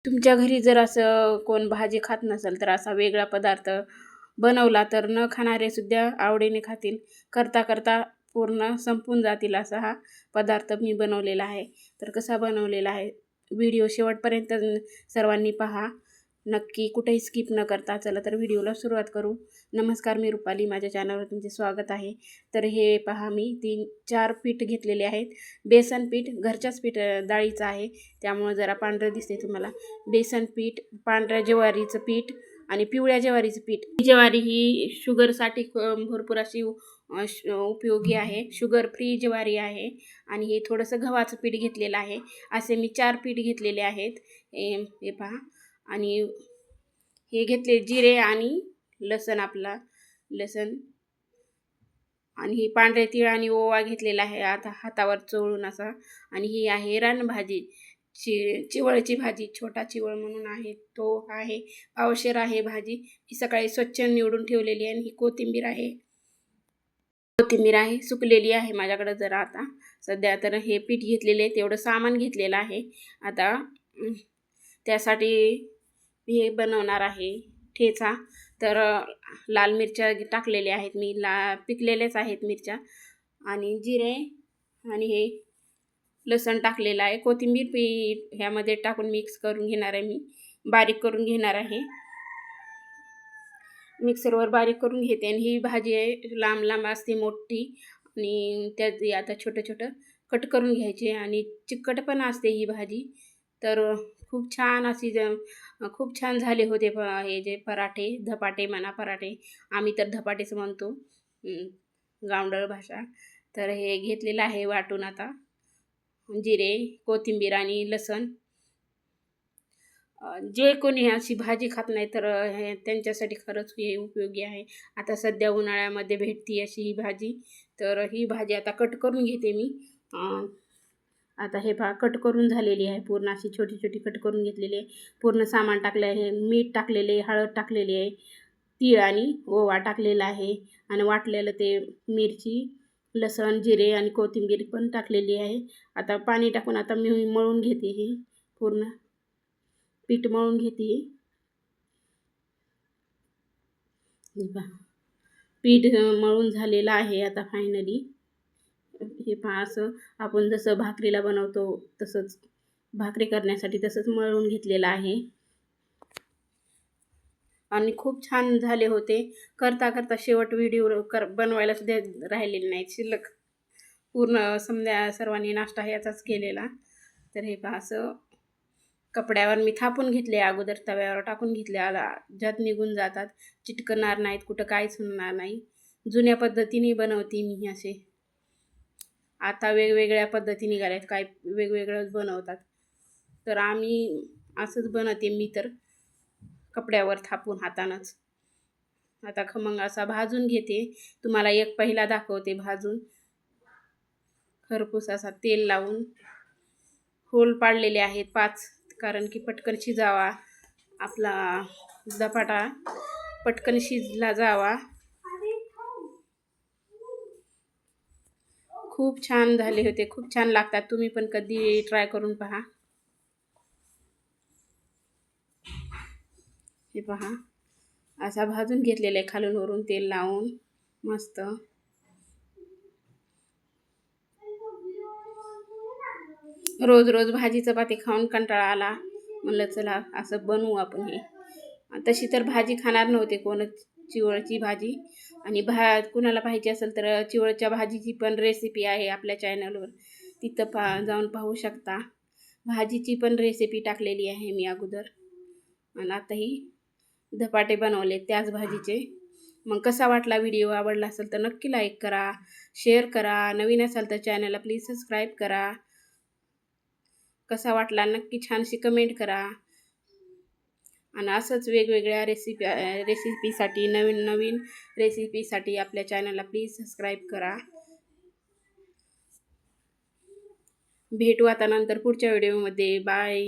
तुमच्या घरी जर असं कोण भाजी खात नसेल तर असा वेगळा पदार्थ बनवला तर न खाणारे सुद्धा आवडीने खातील. करता करता पूर्ण संपून जातील असा हा पदार्थ मी बनवलेला आहे. तर कसा बनवलेला आहे व्हिडिओ शेवटपर्यंत सर्वांनी पहा. नक्की कुठेही स्किप न करता. चला तर व्हिडिओला सुरुवात करू. नमस्कार, मी रुपाली, माझ्या चॅनलवर तुमचे स्वागत आहे. तर हे पहा, मी 3-4 पीठ घेतलेले आहेत. बेसन पीठ घरच्याच डाळीचं आहे, त्यामुळे जरा पांढरं दिसते तुम्हाला. बेसन पीठ, पांढऱ्या ज्वारीचं पीठ आणि पिवळ्या ज्वारीचं पीठ. ज्वारी ही शुगरसाठी भरपूर अशी उपयोगी आहे. शुगर फ्री ज्वारी आहे. आणि हे थोडंसं गव्हाचं पीठ घेतलेलं आहे. असे मी 4 पीठ घेतलेले आहेत. हे पहा. आणि हे घेतले जिरे आणि लसण, आपला लसण, आणि ही पांढरे तीळ आणि ओवा घेतलेला आहे आता हातावर चोळून असा. आणि ही आहे रानभाजी, चिवळची भाजी, छोटा चिवळ म्हणून आहे तो आहे. पावशेर आहे भाजी. ही सकाळी स्वच्छ निवडून ठेवलेली आहे. आणि ही कोथिंबीर आहे, सुकलेली आहे माझ्याकडे जरा आता सध्या. तर हे पीठ घेतलेले आहे, तेवढं सामान घेतलेलं आहे. आता त्यासाठी हे बनवणार आहे ठेचा. तर लाल मिरच्या टाकलेल्या आहेत मी, पिकलेल्याच आहेत मिरच्या, आणि जिरे आणि हे लसण टाकलेलं आहे. कोथिंबीर पीठ ह्यामध्ये टाकून मिक्स करून घेणार आहे. मी बारीक करून घेणार आहे, मिक्सरवर बारीक करून घेते. आणि ही भाजी आहे लांब लांब असते, मोठी, आणि त्यात आता छोटं छोटं कट करून घ्यायचे. आणि चिकट पण असते ही भाजी. तर खूप छान अशी खूप छान झाले होते हे जे पराठे, धपाटे म्हणा, पराठे आम्ही तर धपाटेच म्हणतो, गावंढळ भाषा. तर हे घेतलेलं आहे वाटून आता जिरे, कोथिंबीर आणि लसण. जे कोणी अशी भाजी खात नाही तर हे त्यांच्यासाठी खरंच हे उपयोगी आहे. आता सध्या उन्हाळ्यामध्ये भेटते अशी ही भाजी. तर ही भाजी आता कट करून घेते मी. आता हे कट करून झालेली आहे पूर्ण, अशी छोटी छोटी कट करून घेतलेली आहे. पूर्ण सामान टाकलं आहे, मीठ टाकलेले, हळद टाकलेली आहे, तीळ आणि ओवा टाकलेला आहे, आणि वाटलेलं ते मिरची, लसण, जिरे आणि कोथिंबीर पण टाकलेली आहे. आता पाणी टाकून आता मी मळून घेते. हे पूर्ण पीठ मळून घेते. पीठ मळून झालेलं आहे आता फायनली. हे पहा, असं आपण जसं भाकरीला बनवतो तसंच, भाकरी करण्यासाठी तसंच मळून घेतलेलं आहे. आणि खूप छान झाले होते. करता करता शेवट व्हिडिओ बनवायला सुद्धा राहिलेले नाही शिल्लक. पूर्ण समजा सर्वांनी नाश्ता याचाच केलेला. तर हे पहा, असं कपड्यावर मी थापून घेतले, अगोदर तव्यावर टाकून घेतले. ज्यात निघून जातात, चिटकणार नाहीत, कुठं काहीच होणार नाही. जुन्या पद्धतीने बनवते मी असे. आता वेगवेगळ्या पद्धती निघाल्यात, काय वेगवेगळंच बनवतात. तर आम्ही असंच बनवते मी, तर कपड्यावर थापून हातानंच. आता खमंग असा भाजून घेते. तुम्हाला एक पहिला दाखवते भाजून. खरपूस असा तेल लावून होल पाडलेले आहेत 5, कारण की पटकन शिजावा आपला धपाटा, पटकन शिजला जावा. खूप छान झाले होते, खूप छान लागतात. तुम्ही पण कधी ट्राय करून पहा. हे पहा, असा भाजून घेतलेला आहे खालून वरून तेल लावून मस्त. रोज रोज भाजी चपाती खाऊन कंटाळा आला, म्हणलं चला असं बनवू आपण हे. तशी तर भाजी खाणार नव्हते कोणच, चिवळची भाजी. आणि कुणाला पाहिजे असेल तर चिवळच्या भाजीची पण रेसिपी आहे आपल्या चॅनलवर, तिथं जाऊन पाहू शकता. भाजीची पण रेसिपी टाकलेली आहे मी अगोदर. आणि आताही धपाटे बनवले त्याच भाजीचे. मग कसा वाटला व्हिडिओ? आवडला असेल तर नक्की लाईक करा, शेअर करा. नवीन असाल तर चॅनलला प्लीज सबस्क्राईब करा. कसा वाटला नक्की छानशी कमेंट करा. आणि असंच वेगवेगळ्या रेसिपीसाठी, नवीन नवीन रेसिपीसाठी आपल्या चॅनलला प्लीज सबस्क्राईब करा. भेटू आता नंतर पुढच्या व्हिडिओमध्ये. बाय.